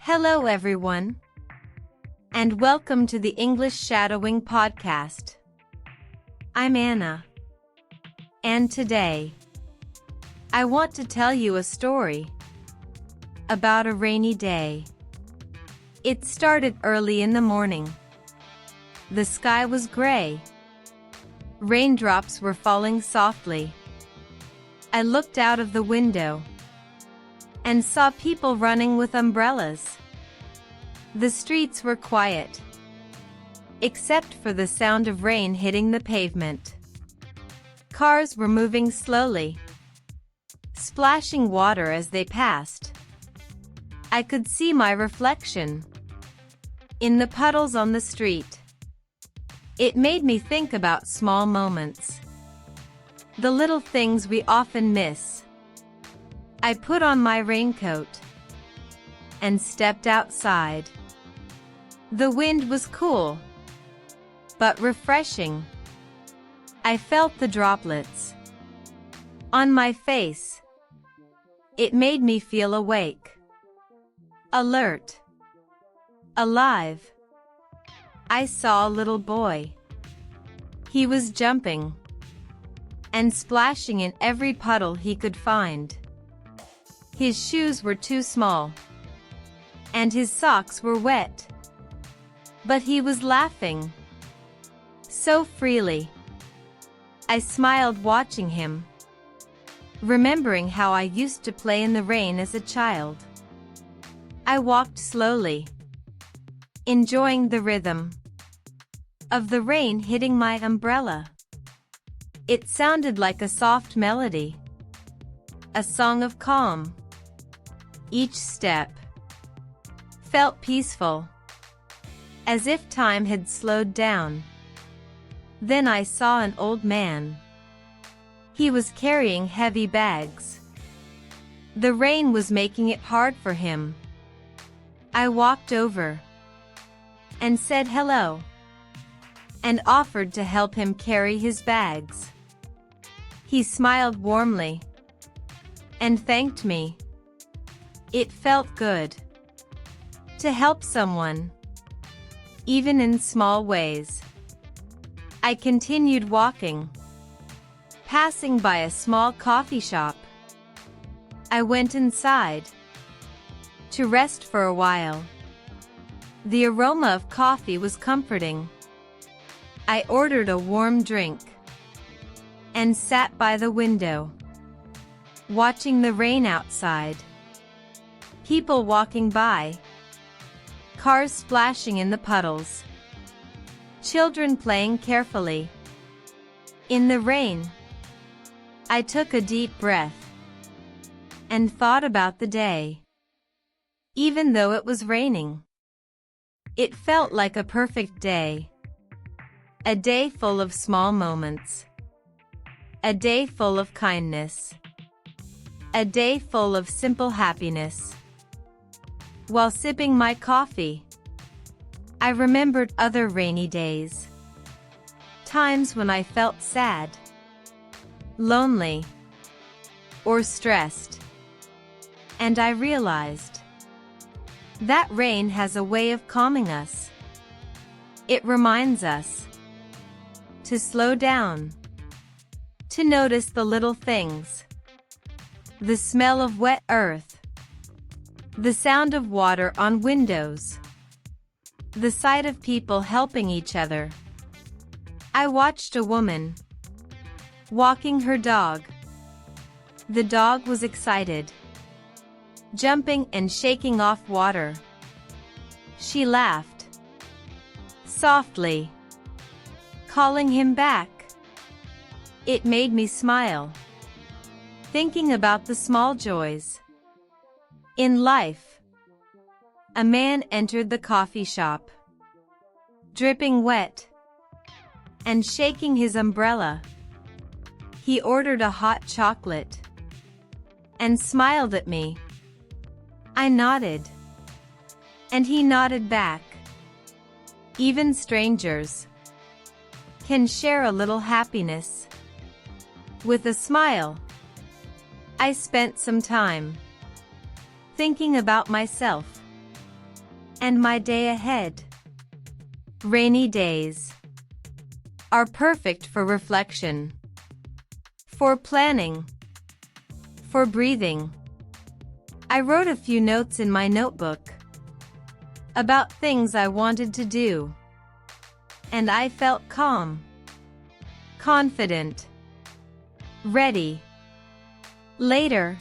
Hello everyone, and welcome to the English Shadowing Podcast. I'm Anna, and today, I want to tell you a story about a rainy day. It started early in the morning. The sky was gray. Raindrops were falling softly. I looked out of the window and saw people running with umbrellas. The streets were quiet, except for the sound of rain hitting the pavement. Cars were moving slowly, splashing water as they passed. I could see my reflection in the puddles on the street. It made me think about small moments, the little things we often miss. I put on my raincoat and stepped outside. The wind was cool, but refreshing. I felt the droplets on my face. It made me feel awake, alert, alive. I saw a little boy. He was jumping and splashing in every puddle he could find. His shoes were too small, and his socks were wet. But he was laughing so freely. I smiled watching him, remembering how I used to play in the rain as a child. I walked slowly, enjoying the rhythm of the rain hitting my umbrella. It sounded like a soft melody, a song of calm. Each step felt peaceful, as if time had slowed down. Then I saw an old man. He was carrying heavy bags. The rain was making it hard for him. I walked over and said hello, and offered to help him carry his bags. He smiled warmly and thanked me. It felt good to help someone, even in small ways. I continued walking, passing by a small coffee shop. I went inside to rest for a while. The aroma of coffee was comforting. I ordered a warm drink and sat by the window, watching the rain outside. People walking by, cars splashing in the puddles, children playing carefully in the rain. I took a deep breath and thought about the day. Even though it was raining, it felt like a perfect day. A day full of small moments. A day full of kindness. A day full of simple happiness. While sipping my coffee, I remembered other rainy days. Times when I felt sad, lonely, or stressed. And I realized that rain has a way of calming us. It reminds us to slow down, to notice the little things. The smell of wet earth, the sound of water on windows, the sight of people helping each other. I watched a woman walking her dog. The dog was excited, jumping and shaking off water. She laughed softly, calling him back. It made me smile, thinking about the small joys in life. A man entered the coffee shop, dripping wet and shaking his umbrella. He ordered a hot chocolate and smiled at me. I nodded, and he nodded back. Even strangers can share a little happiness. With a smile, I spent some time thinking about myself and my day ahead. Rainy days are perfect for reflection, for planning, for breathing. I wrote a few notes in my notebook about things I wanted to do, and I felt calm, confident, ready. Later,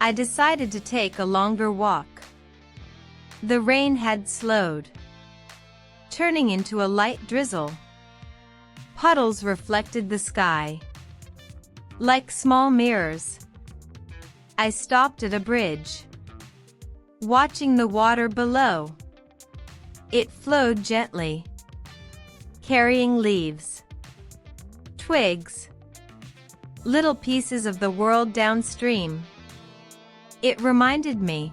I decided to take a longer walk. The rain had slowed, turning into a light drizzle. Puddles reflected the sky like small mirrors. I stopped at a bridge, watching the water below. It flowed gently, carrying leaves, twigs, little pieces of the world downstream. It reminded me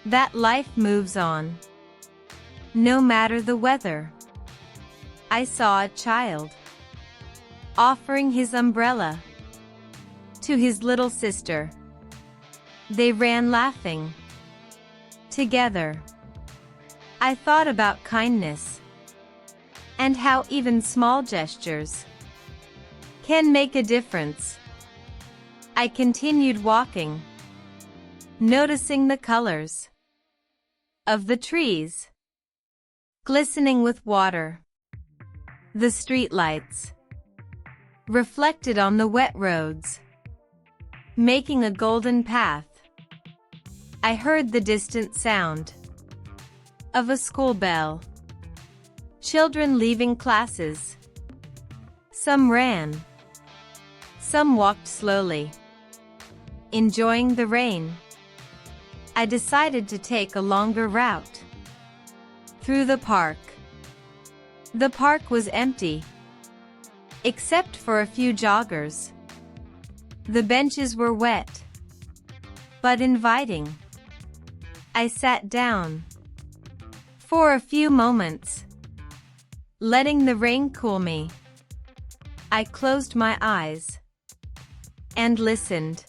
that life moves on, no matter the weather. I saw a child offering his umbrella to his little sister. They ran laughing together. I thought about kindness and how even small gestures can make a difference. I continued walking, noticing the colors of the trees glistening with water. The streetlights reflected on the wet roads, making a golden path. I heard the distant sound of a school bell. Children leaving classes. Some ran, some walked slowly, enjoying the rain. I decided to take a longer route through the park. The park was empty, except for a few joggers. The benches were wet, but inviting. I sat down for a few moments, letting the rain cool me. I closed my eyes and listened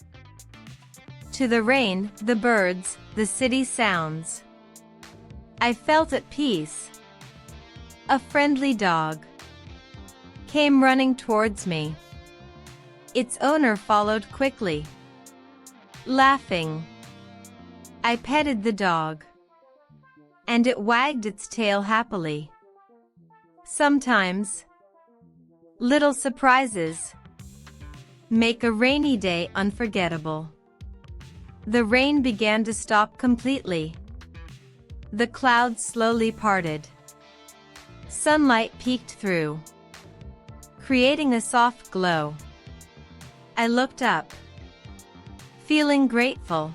to the rain, the birds, the city sounds. I felt at peace. A friendly dog came running towards me. Its owner followed quickly, laughing. I petted the dog, and it wagged its tail happily. Sometimes, little surprises make a rainy day unforgettable. The rain began to stop completely. The clouds slowly parted. Sunlight peeked through, creating a soft glow. I looked up, feeling grateful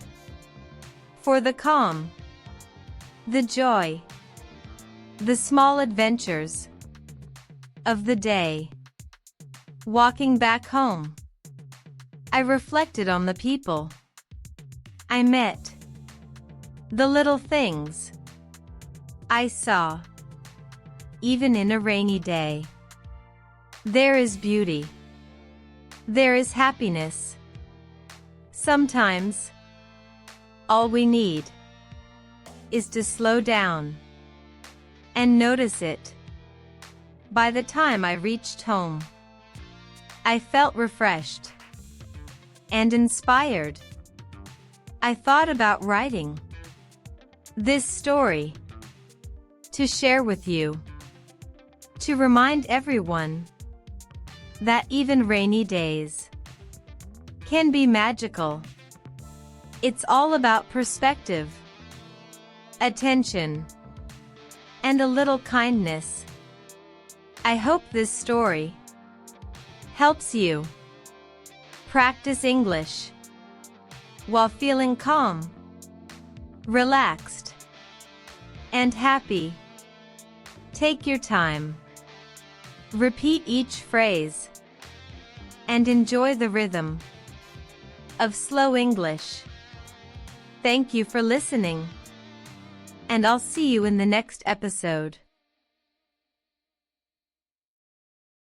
for the calm, the joy, the small adventures of the day. Walking back home, I reflected on the people I met, the little things I saw. Even in a rainy day, there is beauty. There is happiness. Sometimes, all we need is to slow down and notice it. By the time I reached home, I felt refreshed and inspired. I thought about writing this story to share with you, to remind everyone that even rainy days can be magical. It's all about perspective, attention, and a little kindness. I hope this story helps you practice English while feeling calm, relaxed, and happy. Take your time. Repeat each phrase and enjoy the rhythm of slow English. Thank you for listening, and I'll see you in the next episode.